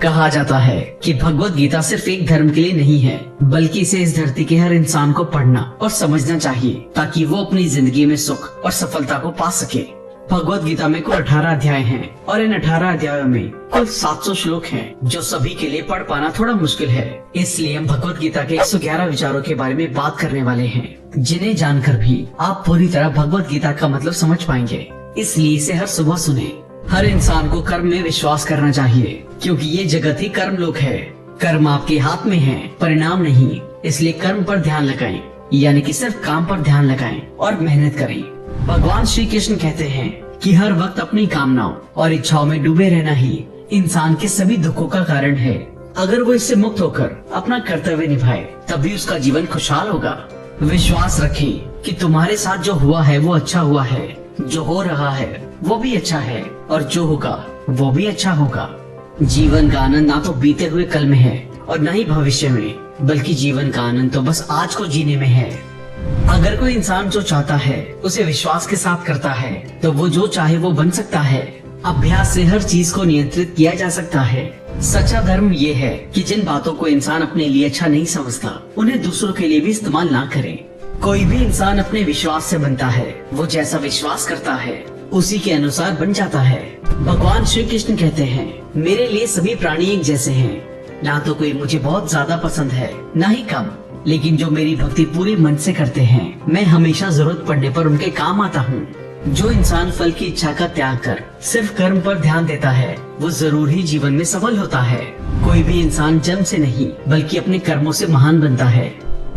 कहा जाता है कि भगवत गीता सिर्फ एक धर्म के लिए नहीं है, बल्कि इसे इस धरती के हर इंसान को पढ़ना और समझना चाहिए ताकि वो अपनी जिंदगी में सुख और सफलता को पा सके। भगवत गीता में कुल 18 अध्याय हैं और इन 18 अध्यायों में कुल 700 श्लोक हैं, जो सभी के लिए पढ़ पाना थोड़ा मुश्किल है। इसलिए हम भगवत गीता के 111 विचारों के बारे में बात करने वाले हैं, जिन्हें जानकर भी आप पूरी तरह भगवत गीता का मतलब समझ पाएंगे। इसलिए इसे हर सुबह सुने। हर इंसान को कर्म में विश्वास करना चाहिए, क्योंकि ये जगत ही कर्म लोक है। कर्म आपके हाथ में है, परिणाम नहीं। इसलिए कर्म पर ध्यान लगाएं, यानी कि सिर्फ काम पर ध्यान लगाएं और मेहनत करें। भगवान श्री कृष्ण कहते हैं कि हर वक्त अपनी कामनाओं और इच्छाओं में डूबे रहना ही इंसान के सभी दुखों का कारण है। अगर वो इससे मुक्त होकर अपना कर्तव्य निभाए, तभी उसका जीवन खुशहाल होगा। विश्वास रखें कि तुम्हारे साथ जो हुआ है वो अच्छा हुआ है, जो हो रहा है वो भी अच्छा है, और जो होगा वो भी अच्छा होगा। जीवन का आनंद ना तो बीते हुए कल में है और न ही भविष्य में, बल्कि जीवन का आनंद तो बस आज को जीने में है। अगर कोई इंसान जो चाहता है उसे विश्वास के साथ करता है, तो वो जो चाहे वो बन सकता है। अभ्यास से हर चीज को नियंत्रित किया जा सकता है। सच्चा धर्म ये है कि जिन बातों को इंसान अपने लिए अच्छा नहीं समझता, उन्हें दूसरों के लिए भी इस्तेमाल ना करे। कोई भी इंसान अपने विश्वास से बनता है। वो जैसा विश्वास करता है उसी के अनुसार बन जाता है। भगवान श्री कृष्ण कहते हैं, मेरे लिए सभी प्राणी एक जैसे हैं। ना तो कोई मुझे बहुत ज्यादा पसंद है, ना ही कम, लेकिन जो मेरी भक्ति पूरे मन से करते हैं, मैं हमेशा जरूरत पड़ने पर उनके काम आता हूँ। जो इंसान फल की इच्छा का त्याग कर सिर्फ कर्म पर ध्यान देता है, वो जरूर ही जीवन में सफल होता है। कोई भी इंसान जन्म से नहीं, बल्कि अपने कर्मों से महान बनता है।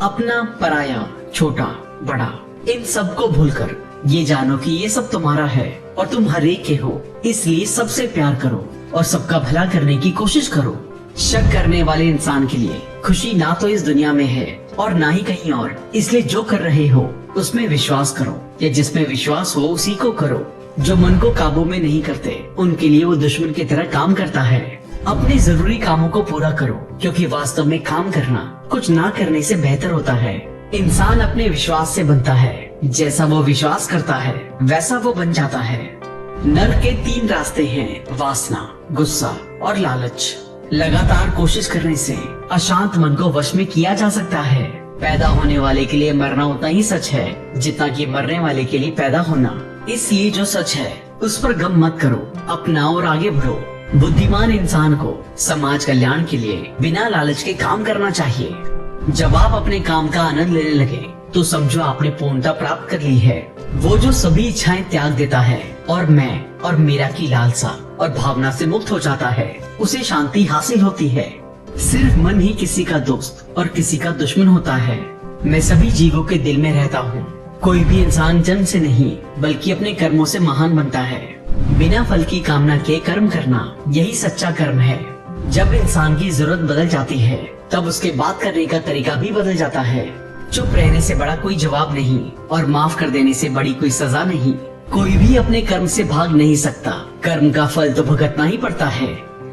अपना, पराया, छोटा, बड़ा, इन सब को भूलकर ये जानो कि ये सब तुम्हारा है और तुम हर एक के हो। इसलिए सबसे प्यार करो और सबका भला करने की कोशिश करो। शक करने वाले इंसान के लिए खुशी ना तो इस दुनिया में है और ना ही कहीं और। इसलिए जो कर रहे हो उसमें विश्वास करो, या जिसमें विश्वास हो उसी को करो। जो मन को काबू में नहीं करते, उनके लिए वो दुश्मन की तरह काम करता है। अपने जरूरी कामों को पूरा करो, क्योंकि वास्तव में काम करना कुछ ना करने से बेहतर होता है। इंसान अपने विश्वास से बनता है। जैसा वो विश्वास करता है वैसा वो बन जाता है। नर्क के 3 रास्ते हैं, वासना, गुस्सा और लालच। लगातार कोशिश करने से अशांत मन को वश में किया जा सकता है। पैदा होने वाले के लिए मरना उतना ही सच है जितना कि मरने वाले के लिए पैदा होना। इसलिए जो सच है उस पर गम मत करो, अपनाओ और आगे बढ़ो। बुद्धिमान इंसान को समाज कल्याण के लिए बिना लालच के काम करना चाहिए। जब आप अपने काम का आनंद लेने लगे, तो समझो आपने पूर्णता प्राप्त कर ली है। वो जो सभी इच्छाएं त्याग देता है और मैं और मेरा की लालसा और भावना से मुक्त हो जाता है, उसे शांति हासिल होती है। सिर्फ मन ही किसी का दोस्त और किसी का दुश्मन होता है। मैं सभी जीवों के दिल में रहता हूँ। कोई भी इंसान जन्म से नहीं, बल्कि अपने कर्मों से महान बनता है। बिना फल की कामना के कर्म करना, यही सच्चा कर्म है। जब इंसान की जरूरत बदल जाती है, तब उसके बात करने का तरीका भी बदल जाता है। चुप रहने से बड़ा कोई जवाब नहीं, और माफ कर देने से बड़ी कोई सजा नहीं। कोई भी अपने कर्म से भाग नहीं सकता। कर्म का फल तो भुगतना ही पड़ता है।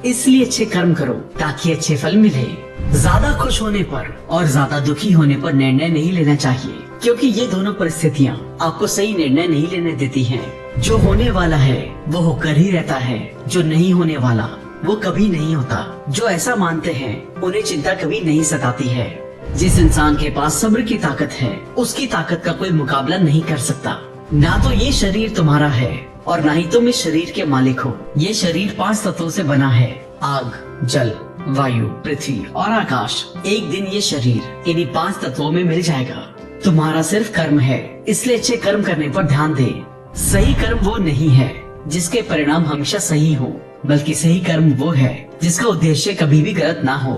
इसलिए अच्छे कर्म करो ताकि अच्छे फल मिले। ज्यादा खुश होने पर और ज्यादा दुखी होने पर निर्णय नहीं लेना चाहिए, क्योंकि ये दोनों परिस्थितियाँ आपको सही निर्णय नहीं लेने देती हैं। जो होने वाला है वो होकर ही रहता है, जो नहीं होने वाला वो कभी नहीं होता। जो ऐसा मानते हैं उन्हें चिंता कभी नहीं सताती है। जिस इंसान के पास सब्र की ताकत है, उसकी ताकत का कोई मुकाबला नहीं कर सकता। ना तो ये शरीर तुम्हारा है और ना ही तुम इस शरीर के मालिक हो। ये शरीर 5 तत्वों से बना है, आग, जल, वायु, पृथ्वी और आकाश। एक दिन ये शरीर इन्हीं 5 तत्वों में मिल जाएगा। तुम्हारा सिर्फ कर्म है, इसलिए अच्छे कर्म करने पर ध्यान दे। सही कर्म वो नहीं है जिसके परिणाम हमेशा सही हो, बल्कि सही कर्म वो है जिसका उद्देश्य कभी भी गलत ना हो।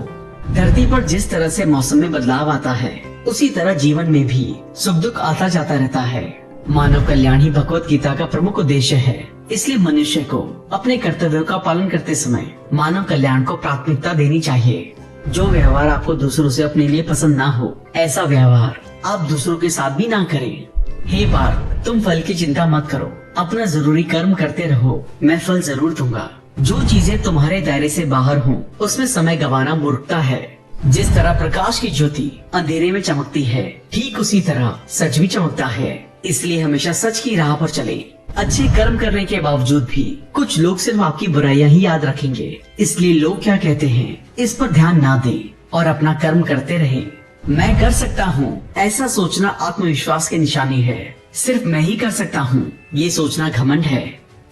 धरती पर जिस तरह से मौसम में बदलाव आता है, उसी तरह जीवन में भी सुख दुख आता जाता रहता है। मानव कल्याण ही भगवत गीता का प्रमुख उद्देश्य है। इसलिए मनुष्य को अपने कर्तव्यों का पालन करते समय मानव कल्याण को प्राथमिकता देनी चाहिए। जो व्यवहार आपको दूसरों से अपने लिए पसंद ना हो, ऐसा व्यवहार आप दूसरों के साथ भी ना करें। हे पार्थ, तुम फल की चिंता मत करो, अपना जरूरी कर्म करते रहो, मैं फल जरूर दूंगा। जो चीजें तुम्हारे दायरे से बाहर हों, उसमें समय गंवाना मूर्खता है। जिस तरह प्रकाश की ज्योति अंधेरे में चमकती है, ठीक उसी तरह सच भी चमकता है। इसलिए हमेशा सच की राह पर चले। अच्छे कर्म करने के बावजूद भी कुछ लोग सिर्फ आपकी बुराइयां ही याद रखेंगे, इसलिए लोग क्या कहते हैं इस पर ध्यान ना दें और अपना कर्म करते रहें। मैं कर सकता हूँ, ऐसा सोचना आत्मविश्वास की निशानी है। सिर्फ मैं ही कर सकता हूँ, ये सोचना घमंड है।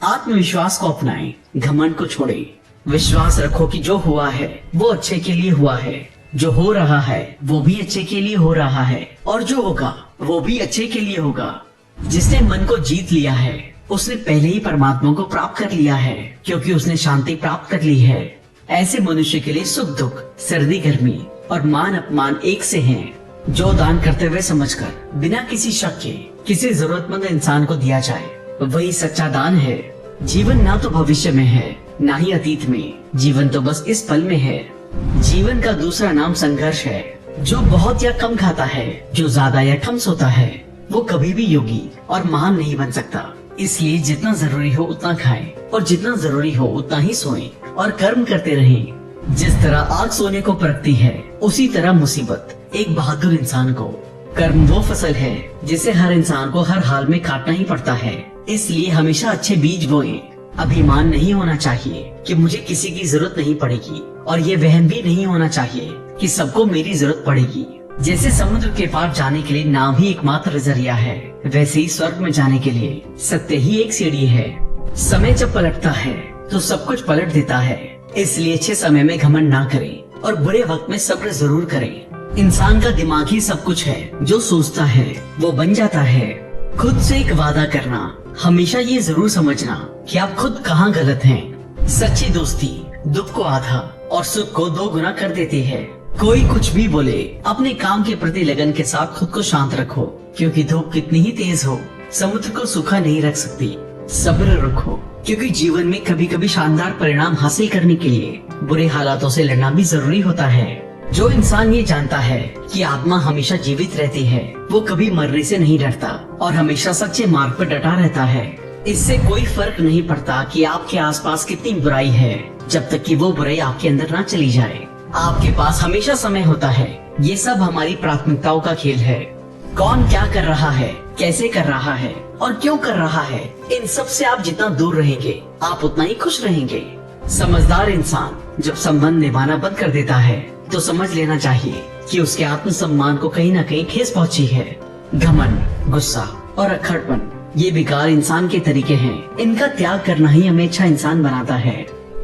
आत्मविश्वास को अपनाएं, घमंड को छोड़ें। विश्वास रखो कि जो हुआ है वो अच्छे के लिए हुआ है, जो हो रहा है वो भी अच्छे के लिए हो रहा है, और जो होगा वो भी अच्छे के लिए होगा। जिसने मन को जीत लिया है उसने पहले ही परमात्मा को प्राप्त कर लिया है, क्योंकि उसने शांति प्राप्त कर ली है। ऐसे मनुष्य के लिए सुख दुख, सर्दी गर्मी और मान अपमान एक से हैं, जो दान करते हुए समझकर बिना किसी शक के किसी जरूरतमंद इंसान को दिया जाए वही सच्चा दान है। जीवन ना तो भविष्य में है ना ही अतीत में, जीवन तो बस इस पल में है। जीवन का दूसरा नाम संघर्ष है। जो बहुत या कम खाता है, जो ज्यादा या कम सोता है, वो कभी भी योगी और महान नहीं बन सकता। इसलिए जितना जरूरी हो उतना खाएं और जितना जरूरी हो उतना ही सोएं और कर्म करते रहें। जिस तरह आग सोने को परखती है, उसी तरह मुसीबत एक बहादुर इंसान को। कर्म वो फसल है जिसे हर इंसान को हर हाल में काटना ही पड़ता है, इसलिए हमेशा अच्छे बीज बोएं। अभिमान नहीं होना चाहिए कि मुझे किसी की जरूरत नहीं पड़ेगी, और ये वहम भी नहीं होना चाहिए कि सबको मेरी जरूरत पड़ेगी। जैसे समुद्र के पार जाने के लिए नाव ही एकमात्र जरिया है, वैसे ही स्वर्ग में जाने के लिए सत्य ही एक सीढ़ी है। समय जब पलटता है तो सब कुछ पलट देता है, इसलिए अच्छे समय में घमंड ना करें और बुरे वक्त में सब्र जरूर करें। इंसान का दिमाग ही सब कुछ है, जो सोचता है वो बन जाता है। खुद से एक वादा करना, हमेशा ये जरूर समझना कि आप खुद कहाँ गलत हैं। सच्ची दोस्ती दुख को आधा और सुख को 2 गुना कर देती है। कोई कुछ भी बोले, अपने काम के प्रति लगन के साथ खुद को शांत रखो, क्योंकि धूप कितनी ही तेज हो समुद्र को सूखा नहीं रख सकती। सब्र रखो, क्योंकि जीवन में कभी कभी शानदार परिणाम हासिल करने के लिए बुरे हालातों से लड़ना भी जरूरी होता है। जो इंसान ये जानता है कि आत्मा हमेशा जीवित रहती है, वो कभी मरने से नहीं डरता और हमेशा सच्चे मार्ग पर डटा रहता है। इससे कोई फर्क नहीं पड़ता कि आपके आसपास कितनी बुराई है, जब तक कि वो बुराई आपके अंदर ना चली जाए। आपके पास हमेशा समय होता है। ये सब हमारी प्राथमिकताओं का खेल है। कौन क्या कर रहा है, कैसे कर रहा है और क्यों कर रहा है, इन सब से आप जितना दूर रहेंगे आप उतना ही खुश रहेंगे। समझदार इंसान जब संबंध निभाना बंद कर देता है तो समझ लेना चाहिए कि उसके आत्मसम्मान को कहीं न कहीं ठेस पहुंची है। घमंड, गुस्सा और अक्खड़पन ये बेकार इंसान के तरीके हैं। इनका त्याग करना ही हमें अच्छा इंसान बनाता है।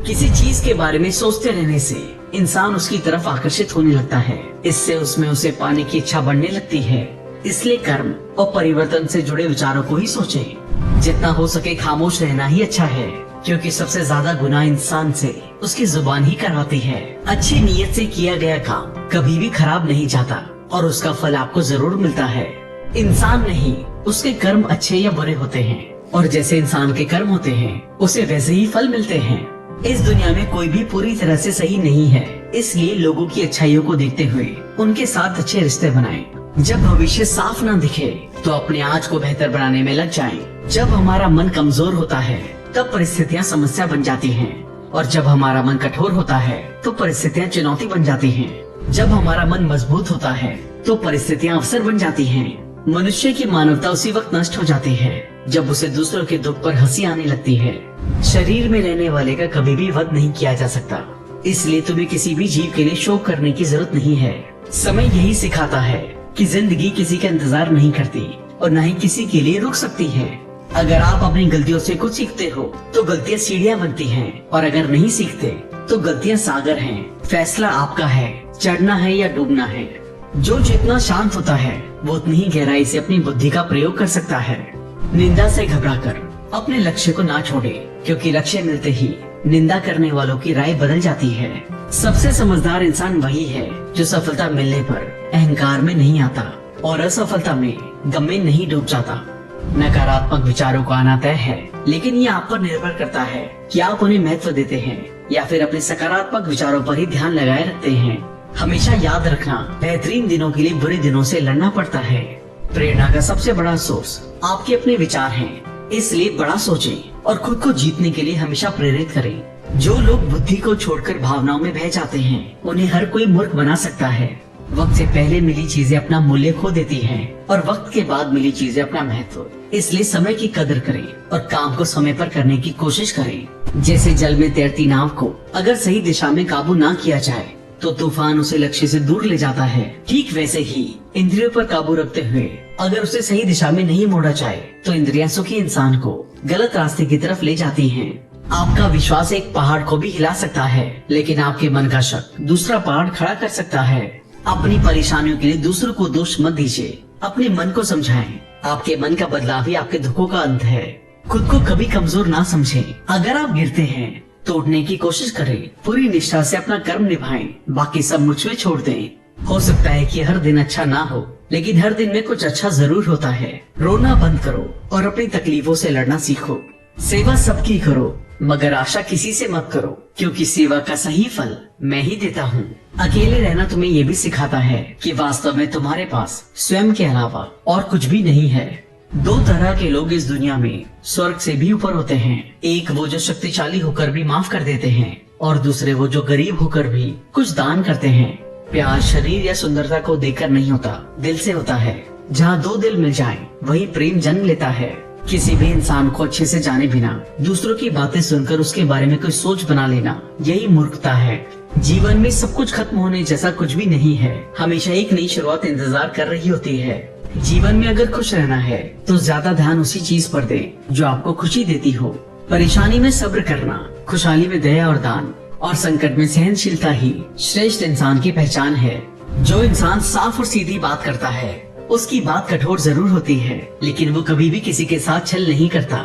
किसी चीज के बारे में सोचते रहने से इंसान उसकी तरफ आकर्षित होने लगता है। इससे उसमें उसे पाने की इच्छा बढ़ने लगती है। इसलिए कर्म और परिवर्तन से जुड़े विचारों को ही सोचें। जितना हो सके खामोश रहना ही अच्छा है, क्योंकि सबसे ज्यादा गुनाह इंसान से उसकी जुबान ही करवाती है। अच्छी नीयत से किया गया काम कभी भी खराब नहीं जाता और उसका फल आपको जरूर मिलता है। इंसान नहीं, उसके कर्म अच्छे या बुरे होते हैं, और जैसे इंसान के कर्म होते हैं उसे वैसे ही फल मिलते हैं। इस दुनिया में कोई भी पूरी तरह से सही नहीं है, इसलिए लोगों की अच्छाइयों को देखते हुए उनके साथ अच्छे रिश्ते बनाएं। जब भविष्य साफ न दिखे तो अपने आज को बेहतर बनाने में लग जाएं। जब हमारा मन कमजोर होता है तब परिस्थितियाँ समस्या बन जाती हैं, और जब हमारा मन कठोर होता है तो परिस्थितियाँ चुनौती बन जाती हैं। जब हमारा मन मजबूत होता है तो परिस्थितियाँ अवसर बन जाती हैं। मनुष्य की मानवता उसी वक्त नष्ट हो जाती है जब उसे दूसरों के दुख पर हंसी आने लगती है। शरीर में रहने वाले का कभी भी वध नहीं किया जा सकता, इसलिए तुम्हें किसी भी जीव के लिए शोक करने की जरूरत नहीं है। समय यही सिखाता है कि जिंदगी किसी का इंतजार नहीं करती और न ही किसी के लिए रुक सकती है। अगर आप अपनी गलतियों से कुछ सीखते हो तो गलतियाँ सीढ़ियाँ बनती हैं, और अगर नहीं सीखते तो गलतियाँ सागर हैं। फैसला आपका है, चढ़ना है या डूबना है। जो जितना शांत होता है वो उतनी ही गहराई से अपनी बुद्धि का प्रयोग कर सकता है। निंदा से घबराकर अपने लक्ष्य को ना छोड़े, क्योंकि लक्ष्य मिलते ही निंदा करने वालों की राय बदल जाती है। सबसे समझदार इंसान वही है जो सफलता मिलने पर अहंकार में नहीं आता और असफलता में गम में नहीं डूब जाता। नकारात्मक विचारों को आना तय है, लेकिन ये आप पर निर्भर करता है कि आप उन्हें महत्व देते हैं या फिर अपने सकारात्मक विचारों पर ही ध्यान लगाए रखते हैं। हमेशा याद रखना, बेहतरीन दिनों के लिए बुरे दिनों से लड़ना पड़ता है। प्रेरणा का सबसे बड़ा सोर्स आपके अपने विचार हैं, इसलिए बड़ा सोचें और खुद को जीतने के लिए हमेशा प्रेरित करें। जो लोग बुद्धि को छोड़कर भावनाओं में बह जाते हैं उन्हें हर कोई मूर्ख बना सकता है। वक्त से पहले मिली चीजें अपना मूल्य खो देती हैं और वक्त के बाद मिली चीजें अपना महत्व। इसलिए समय की कदर करें और काम को समय पर करने की कोशिश करें। जैसे जल में तैरती नाव को अगर सही दिशा में काबू ना किया जाए तो तूफान उसे लक्ष्य से दूर ले जाता है। ठीक वैसे ही इंद्रियों पर काबू रखते हुए अगर उसे सही दिशा में नहीं मोड़ा जाए तो इंद्रियां सुखी इंसान को गलत रास्ते की तरफ ले जाती हैं। आपका विश्वास एक पहाड़ को भी हिला सकता है, लेकिन आपके मन का शक दूसरा पहाड़ खड़ा कर सकता है। अपनी परेशानियों के लिए दूसरों को दोष मत दीजिए, अपने मन को समझाएं। आपके मन का बदलाव ही आपके दुखों का अंत है। खुद को कभी कमजोर ना समझें। अगर आप गिरते हैं तो उठने की कोशिश करें। पूरी निष्ठा से अपना कर्म निभाएं, बाकी सब मुझ में छोड़ दें। हो सकता है कि हर दिन अच्छा ना हो, लेकिन हर दिन में कुछ अच्छा जरूर होता है। रोना बंद करो और अपनी तकलीफों से लड़ना सीखो। सेवा सबकी करो, मगर आशा किसी से मत करो, क्योंकि सेवा का सही फल मैं ही देता हूँ। अकेले रहना तुम्हें ये भी सिखाता है कि वास्तव में तुम्हारे पास स्वयं के अलावा और कुछ भी नहीं है। दो तरह के लोग इस दुनिया में स्वर्ग से भी ऊपर होते हैं। एक वो जो शक्तिशाली होकर भी माफ कर देते हैं, और दूसरे वो जो गरीब होकर भी कुछ दान करते हैं। प्यार शरीर या सुंदरता को देखकर नहीं होता, दिल से होता है। जहाँ दो दिल मिल जाएं, वही प्रेम जन्म लेता है। किसी भी इंसान को अच्छे से जाने बिना दूसरों की बातें सुनकर उसके बारे में कोई सोच बना लेना, यही मूर्खता है। जीवन में सब कुछ खत्म होने जैसा कुछ भी नहीं है। हमेशा एक नई शुरुआत इंतजार कर रही होती है। जीवन में अगर खुश रहना है तो ज्यादा ध्यान उसी चीज पर दे जो आपको खुशी देती हो। परेशानी में सब्र करना, खुशहाली में दया और दान, और संकट में सहनशीलता ही श्रेष्ठ इंसान की पहचान है। जो इंसान साफ और सीधी बात करता है उसकी बात कठोर जरूर होती है, लेकिन वो कभी भी किसी के साथ छल नहीं करता।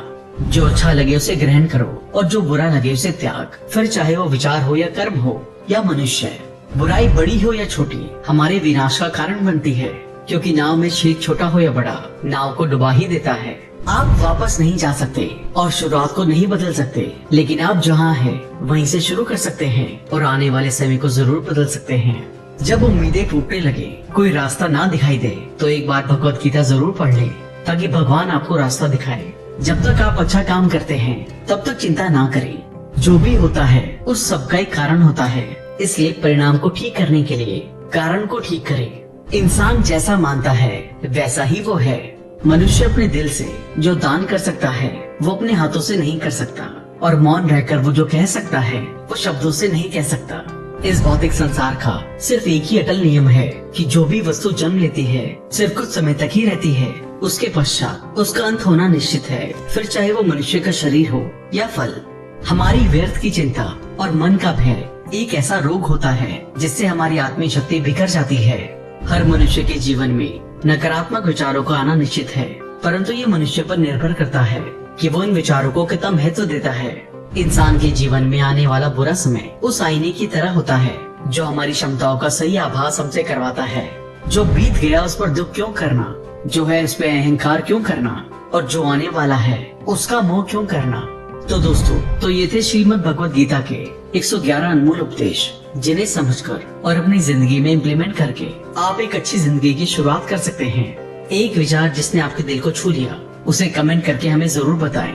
जो अच्छा लगे उसे ग्रहण करो और जो बुरा लगे उसे त्याग। फिर चाहे वो विचार हो या कर्म हो या मनुष्य, बुराई बड़ी हो या छोटी हमारे विनाश का कारण बनती है, क्योंकि नाव में छेद छोटा हो या बड़ा नाव को डुबा ही देता है। आप वापस नहीं जा सकते और शुरुआत को नहीं बदल सकते, लेकिन आप जहाँ हैं वहीं से शुरू कर सकते हैं और आने वाले समय को जरूर बदल सकते हैं। जब उम्मीदें टूटने लगे, कोई रास्ता ना दिखाई दे, तो एक बार भगवत गीता जरूर पढ़ लें, ताकि भगवान आपको रास्ता दिखाए। जब तक आप अच्छा काम करते हैं तब तक चिंता ना करें। जो भी होता है उस सब का एक कारण होता है, इसलिए परिणाम को ठीक करने के लिए कारण को ठीक करें। इंसान जैसा मानता है वैसा ही वो है। मनुष्य अपने दिल से जो दान कर सकता है वो अपने हाथों से नहीं कर सकता, और मौन रहकर वो जो कह सकता है वो शब्दों से नहीं कह सकता। इस भौतिक संसार का सिर्फ एक ही अटल नियम है कि जो भी वस्तु जन्म लेती है सिर्फ कुछ समय तक ही रहती है, उसके पश्चात उसका अंत होना निश्चित है। फिर चाहे वो मनुष्य का शरीर हो या फल। हमारी व्यर्थ की चिंता और मन का भय एक ऐसा रोग होता है जिससे हमारी आत्मीय शक्ति बिखर जाती है। हर मनुष्य के जीवन में नकारात्मक विचारों का आना निश्चित है, परंतु ये मनुष्य पर निर्भर करता है कि वो इन विचारों को कितना महत्व देता है। इंसान के जीवन में आने वाला बुरा समय उस आईने की तरह होता है जो हमारी क्षमताओं का सही आभास हमसे करवाता है। जो बीत गया उस पर दुख क्यों करना, जो है उस पर अहंकार क्यों करना, और जो आने वाला है उसका मोह क्यों करना। तो दोस्तों, तो ये थे श्रीमद् भगवद गीता के 111 अनमोल उपदेश, जिन्हें समझकर और अपनी जिंदगी में इम्प्लीमेंट करके आप एक अच्छी जिंदगी की शुरुआत कर सकते हैं। एक विचार जिसने आपके दिल को छू लिया उसे कमेंट करके हमें जरूर बताएं।